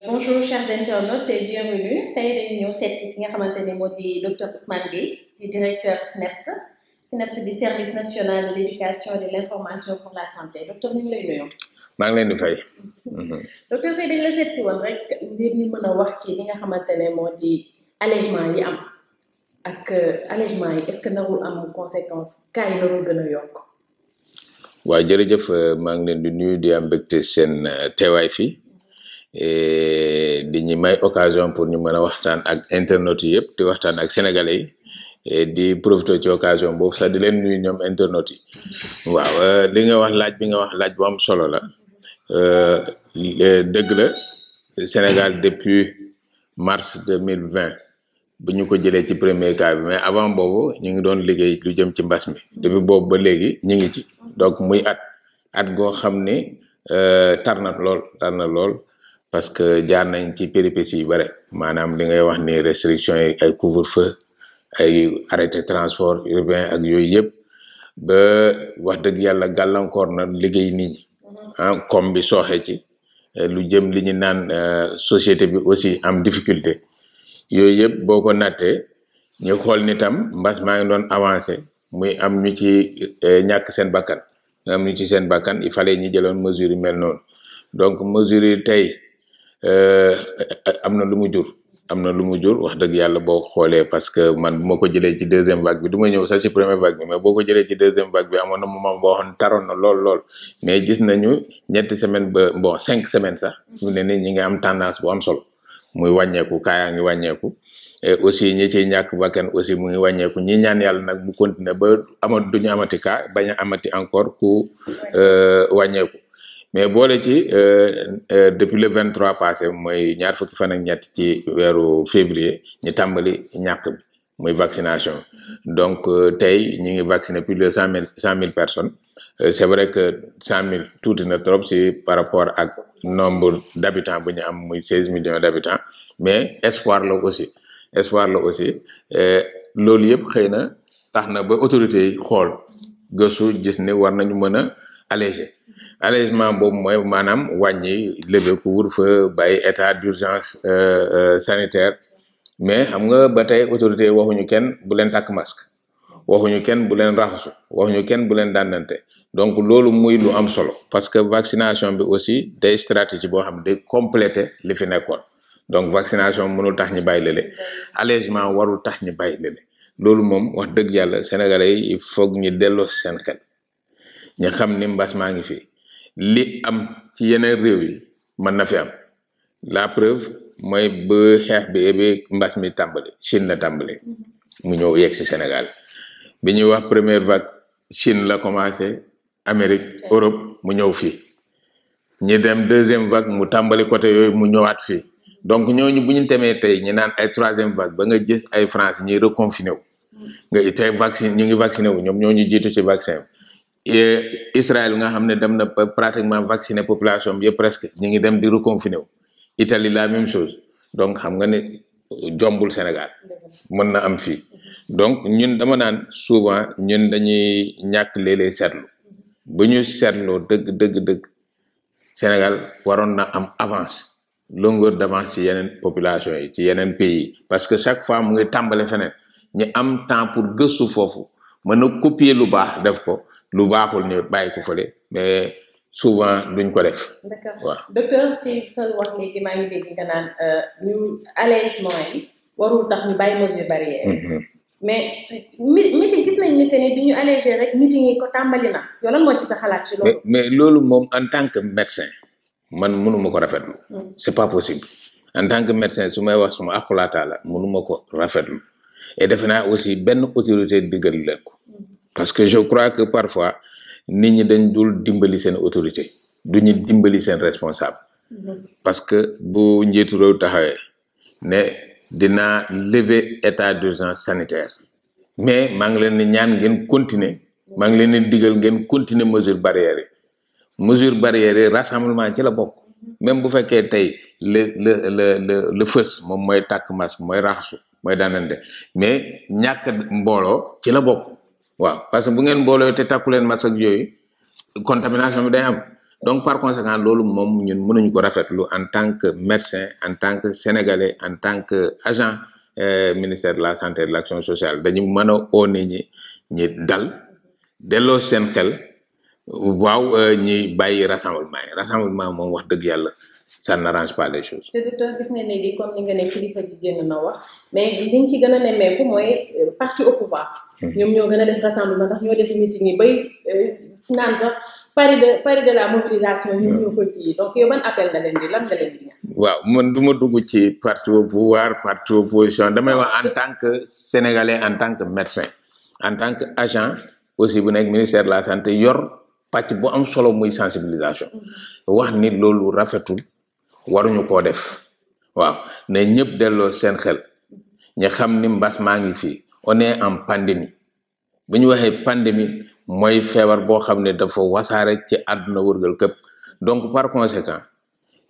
Bonjour chers internautes et bienvenue tey dañu ñëw seet si ki nga xamante ne moo di docteur Ousmane Gueye di directeur SNEIPS di service national de l'éducation et de l'information pour la santé docteur ñu ngi lay nuyu. maa ngi leen di fay. docteur tey dañu la seet si woon rek ngir ñu mën a wax ci li nga xamante ne moo di allègement yi am ak allègement yi est-ce que narul am conséquence cas yi narul gën a yokk. waaw jërëjëf maa ngi leen di nuyu di am mbégte seen teewaay fii. di ñu may occasion pour ñu mën a waxtaan ak internautes yi yëpp di waxtaan ak sénégalais yi di profiter ci occasion boobu sax di leen nuyu ñoom internautes yi waaw li nga wax laaj bi nga wax laaj bu am solo la dëgg la Sénégal depuis mars 2020 bu ñu ko jëlee ci premier cas bi mais avant boobu ñu ngi doon liggéey lu jëm ci mbas mi depuis boobu ba léegi ñu ngi ci donc muy at goo xam ni tar na lool parce que jaar nañ ci péripéties yi bare maanaam li ngay wax ni restriction yi ay couvre-feu ay arrêté transport urbain ak yooyu yëpp ba wax dëgg yàlla gàllankoor na liggéey nit ñi comme bi sooxe ci lu jëm li ñu naan société bi aussi am difficulté yooyu yëpp boo ko nattee ñu xool ni tam mbas maa ngi doon avancé muy am ñu ci ñàkk seen bakkan am ñu ci seen bakkan il fallait ñi jëloon mesures yi mel noonu donc mesures yi tey am na lu mu jur wax dëgg yàlla boo xoolee parce que man bu ma ko jëlee ci deuxième vague bi du ma ñëw sax ci première vague bi mais boo ko jëlee ci deuxième vague bi amoon na moment boo xam ne taroon na lool mais gis nañu 5 semaines sax mu ne ni ñi nga am tendance bu am solo muy wàññeeku kaayaa ngi wàññeeku et aussi ñi ciy ñàkk bakkan aussi mu ngi wàññeeku ñi ñaan yàlla nag mu continuer ba duñu amati cas bañ a amati encore ku wàññeeku mais boole ci depuis le 23 passé mooy ñaar fukki fan ak ñett ci weeru février ñu tàmbali ñàkk bi muy vaccination donc tey ñu ngi vacciner plus de 100 000 personnes c'est vrai que 100 000 tuuti na trop si par rapport ak nombre d'habitants bu ñu am muy 16 millions d'habitants mais espoir la aussi loolu yëpp xëy na tax na ba autorités yi xool gëstu gis ne war nañu mën a allègement boobu mooy maanaam wàññi lever couvre-feu bàyyi état d'urgence sanitaire mais xam nga ba tey autorité waxuñu kenn bu leen takk masque waxuñu kenn bu leen raxasu waxuñu kenn bu leen dànnante donc loolu muy lu am solo parce que vaccination bi aussi day stratégie boo xam ne day compléter li fi nekkoon donc vaccination mënul tax ñu bàyyi lële allègement warul tax ñu bàyyi lële loolu moom wax dëgg yàlla sénégalais yi il faut ñu delloo seen xel ñu xam ni mbas maa ngi fi li am ci yeneen réew yi mën na fi am la preuve mooy ba xeex bi mbas mi tàmbali Chine la tàmbali mu ñëw yegg si Sénégal bi ñuy wax première vague Chine la commencé Amérique Europe mu ñëw fii ñi dem deuxième vague mu tàmbali côté yooyu mu ñëwaat fii donc ñooñu bu ñu temee tey ñu naan ay troisième vague ba nga gis ay France ñuy reconfiné wu nga tey vaccine ñu ngi vacciné wu ñoom ñoo ñu jiitu ci vaccin Israël nga xam ne dem na pratiquement vacciner population bi yëpp presque ñu ngi dem di reconfiné wu Italie la même chose donc xam nga ne jombul Sénégal mën na am fii donc ñun dama naan souvent ñun dañuy ñàkk léeg-léeg seetlu bu ñu seetloo dëgg Sénégal waroon na am longueur d'avance ci yeneen population yi ci yeneen pays parce que chaque fois mu ngi tàmbale feneen ñu am temps pour gëstu foofu mën a copier lu baax def ko lu baaxul ñu bàyyi ko fële mais souvent duñ ko def. d'accord waaw docteur ci sa wax léegi maa ngi dégg nga naan ñu allègement yi warul tax ñu bàyyi mesure barrière. mais meeting gis nañ ni que ne bi ñu allégé rek meeting yi ko tàmbali na yow lan moo ci sa xalaat ci loolu. mais loolu moom en tant que médecin man mënuma ko rafetlu. c'est pas possible en tant que médecin su may wax suma akulaata la mënuma ko rafetlu et defe naa aussi benn autorité diggal leen ko. parce que je crois que parfois nit ñi dañ dul dimbali seen autorité duñu dimbali seen responsable parce que bu njiitu réew taxawee ne dinaa lever état d'urgence sanitaire mais maa ngi leen di ñaan ngeen continuer maa ngi leen di digal ngeen continuer mesure barrière yi rassemblement ci la bokk même bu fekkee tey le fës moom mooy takk masque mooy raxasu mooy daanante mais ñàkk mbooloo ci la bokk waaw parce que bu ngeen mbooloo te takku leen masque ak yooyu contamination bi day am donc par conséquent loolu moom ñun mënuñu ko rafetlu en tant que médecin en tant que sénégalais en tant que agent ministère de la santé et de l'action sociale dañu mën a oo nit ñi dal delloo seen xel waaw ñi bàyyi rassemblement moom wax dëgg yàlla ça n'arrange pas les choses. te docteur gis nga léegi comme ni nga ne kilifa gi génn na wax mais liñ ci gën a nemmeeku mooy parti au pouvoir. ñoom ñoo gën a def rassemblement ndax ñoo def meeting yi bay naan sax pari de la mobilisation ñoom ñoo koy kii donc yow ban appel nga leen di lan nga leen di ñaan. waaw man du ma dugg ci parti au pouvoir parti opposition damay wax en tant que sénégalais en tant que médecin en tant que agent aussi bu nekk ministère de la santé yor pàcc bu am solo muy sensibilisation wax ni loolu rafetul waruñu koo def waaw ne ñëpp delloo seen xel ñu xam ni mbas maa ngi fii on est en pandémie bu ñu waxee pandémie mooy feebar boo xam ne dafa wasaare ci àdduna wërgal këpp donc par conséquent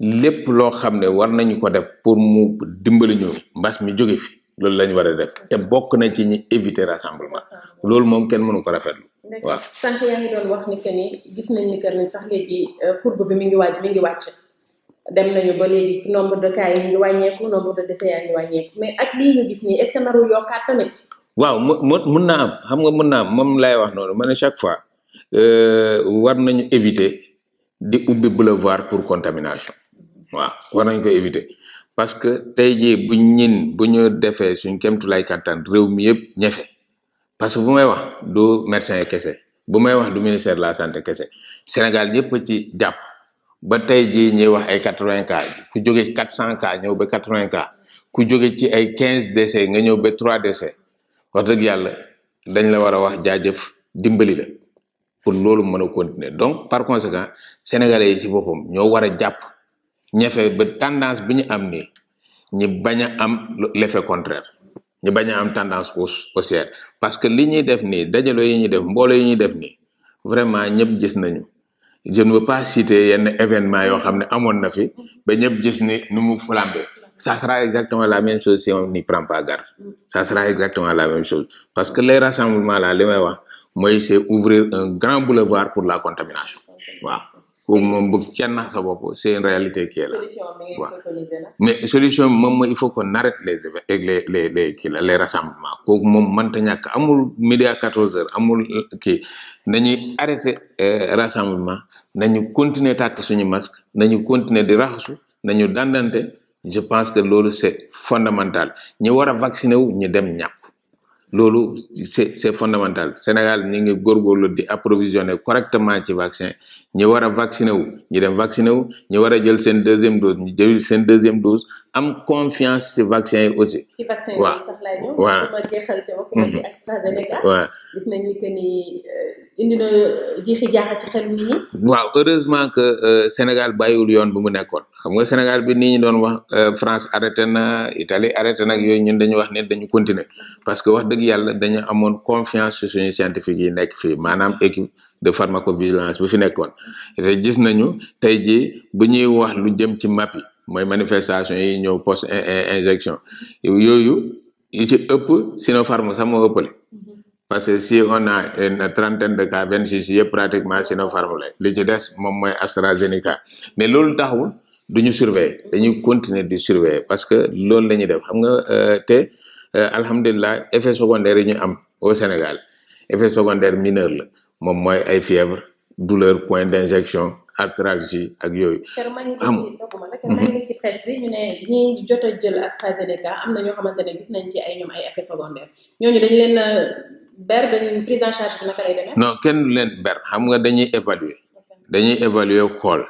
lépp loo xam ne war nañu ko def pour mu dimbali ñu mbas mi jóge fi loolu lañu war a def te bokk na ci ñi éviter rassemblement loolu moom kenn mënu ko rafetlu waaw. sànq yaa ngi doon wax ni que ni gis nañ ni que ni sax léegi courbe bi mi ngi wàcc dem nañu ba léegi nombre de cas yi ñu ngi wàññeeku nombre de décès yaa ngi wàññeeku mais ak lii nga gis nii est-ce que narul yokkaat tamit. waaw mun naa am xam nga mun naa am moom lay wax noonu ma ne chaque fois war nañu éviter di ubbi boulevard pour contamination waaw war nañu ko éviter parce que tey jii bu ñu defee suñ kéemtulaay kattan réew mi yëpp ñefe parce que bu may wax du médecin kese bu may wax du ministère de la santé kese Sénégal yëpp ci jàpp ba tey jii ñuy wax ay 80 cas ku jóge 400 cas ñëw ba 80 cas ku jóge ci ay 15 décès nga ñëw ba 3 décès wax dëgg yàlla dañ la war a wax jaajëf dimbali la pour loolu mën a continuer donc par conséquent sénégalais yi ci boppam ñoo war a jàpp ñefe ba tendance bi ñu am nii ñi bañ a am l'effet contraire ñu bañ a am tendance haussière parce que li ñuy def nii dajaloo yi ñuy def mbooloo yi ñuy def nii vraiment ñëpp gis nañu je ne veux pas citer yenn événement yoo xam ne amoon na fi ba ñëpp gis ni nu mu flambé ça sera exactement la même chose si on n'y prend pas garde ça sera exactement la même chose parce que les rassemblements là li may wax mooy c'est ouvrir un grand boulevard pour la contamination waaw pour moom bu kenn nax sa bopp c'est une réalité qui est là waaw mais solution moom mooy il faut qu'on arrête les rassemblements kooku moom mënta ñàkk amul midi à 14 heures amul kii nañuy arrêter rassemblement nañu continuer tàkk suñu masque nañu continuer di raxasu nañu dandante je pense que loolu c'est fondamental ñi war a vacciner wu ñu dem ñàkk loolu c'est fondamental Sénégal ñi ngi góorgóorlu di approvisionner correctement ci vaccin ñi war a vacciner wu ñu dem vacciner wu ñi war a jël seen deuxième dose ñu jël seen deuxième dose am confiance ci vaccin yi aussi. ci vaccin yi sax laay ñëw. voilà ma jeexal te wax ci AstraZeneca. waaw gis nañ ni que ni indi na jiixi jaaxa ci xelu nit ñi. waaw heureusement que Sénégal bàyyiwul yoon bu mu nekkoon xam nga Sénégal bi nit ñi doon wax France arrêté na Italie arrêté na ak yooyu ñun dañu wax ne dañu continuer parce que wax dëgg yàlla dañu amoon confiance ci suñu scientifique yi nekk fii maanaam équipe de pharmacovigilance bu fi nekkoon te gis nañu tey jii bu ñuy wax lu jëm ci MAPI mooy manifestation yi ñëw post injection yooyu yi ci ëpp Sinopharm sax moo ëppale parce que si on a une trentaine de cas 26 yëpp pratiquement Sinopharm la li ci des moom mooy AstraZeneca mais loolu taxul duñu surveiller dañuy continuer di surveiller parce que loolu la ñuy def xam nga te alhamdulilah effet secondaire yi ñu am au Sénégal effet secondaire mineur la moom mooy ay fièvre douleur point d'injection arthralgie ak yooyu. maa ngi ci presse bi ñu ne ñi jot a jël AstraZeneca am na ñoo xamante ne gis nañ ci ay ñoom ay effets secondaires ñooñu dañu leen ber dañ prise en charge bi naka lay demee. non kenn du leen ber xam nga dañuy évaluer xool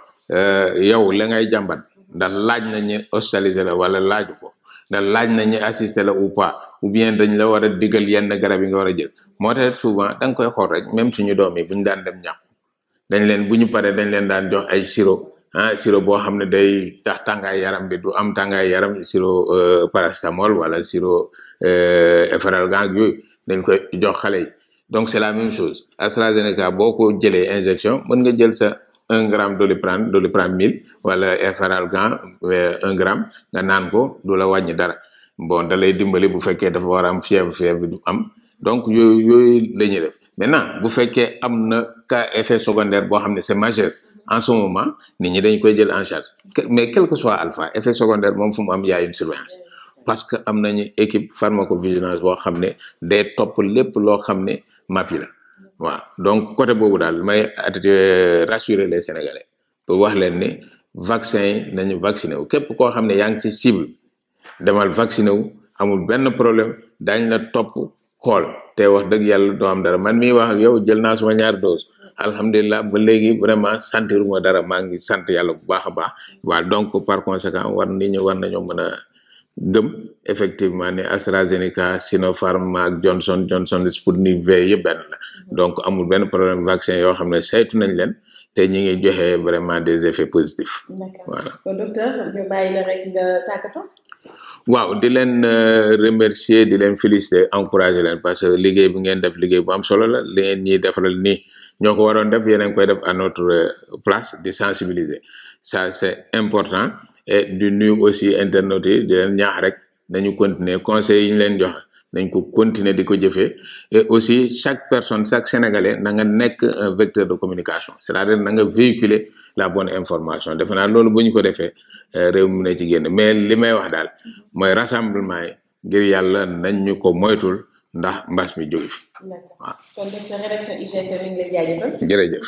yow la ngay jàmbat ndax laaj na ñu hospitaliser la wala laaju ko ndax laaj na ñu assister la ou pas ou bien dañ la war a digal yenn garab yi nga war a jël moo tax souvent da nga koy xool rek même suñu doom yi bu ñu daan dem ñàkku dañ leen bu ñu paree dañ leen daan jox ay sirop sirop boo xam ne day tax tàngaay yaram bi du am tàngaay yaram sirop paracétamol wala sirop efferalgan yooyu dañ koy jox xale yi donc c'est la même chose AstraZeneca boo ko jëlee injection mën nga jël sa 1 gramme Doliprane 1000 wala efferalgan 1 gramme nga naan ko du la wàññi dara bon da lay dimbali bu fekkee dafa war a am fièvre bi du am donc yooyu la ñuy def maintenant bu fekkee am na cas effet secondaire boo xam ne c'est majeur en ce moment nit ñi dañ koy jël en charge mais quel que soit alpha effet secondaire moom fu mu am yaay une surveillance parce que am nañu équipe pharmacovigilance boo xam ne day topp lépp loo xam ne MAPI la waaw donc côté boobu daal may rassurer les Sénégalais pour wax leen ne vaccin yi nañu vacciné wu képp koo xam ne yaa ngi ci cible demal vacciné wu amul benn problème daañ la topp xool te wax dëgg yàlla doo am dara man mii wax ak yow jël naa suma 2 doses alhamdulilah ba léegi vraiment sentiruma dara maa ngi sant yàlla bu baax a baax waaw donc par conséquent nit ñi war nañoo mën a gëm effectivement ne AstraZeneca Sinopharm ak Johnson Sputnik V yëpp benn la donc amul benn problème vaccin yoo xam ne saytu nañ leen te ñi ngi joxe vraiment des effets positifs. Voilà. Kon docteur ñu bàyyi la rek nga tàggatoo. waaw di leen remercier di leen féliciter encourager leen parce que liggéey bi ngeen def liggéey bu am solo la li ngeen ñiy defaral nii ñoo ko waroon def yéen a ngi koy def à notre place di sensibiliser ça c'est important et du nuyu aussi internautes yi di leen ñaax rek nañu continuer conseils yi ñu leen jox nañ ko continuer di ko jëfee et aussi chaque personne chaque Sénégalais na nga nekk un vecteur de communication c'est-à-dire na nga véhiculer la bonne information defe naa loolu bu ñu ko defee réew mi ne ci génn mais li may wax daal mooy rassemblement yi ngir yàlla nañ ñu ko moytul ndax mbas mi jóge fi. D'accord. Kon docteur rédaction IGFM mi ngi lay jaajëfal. jërëjëf.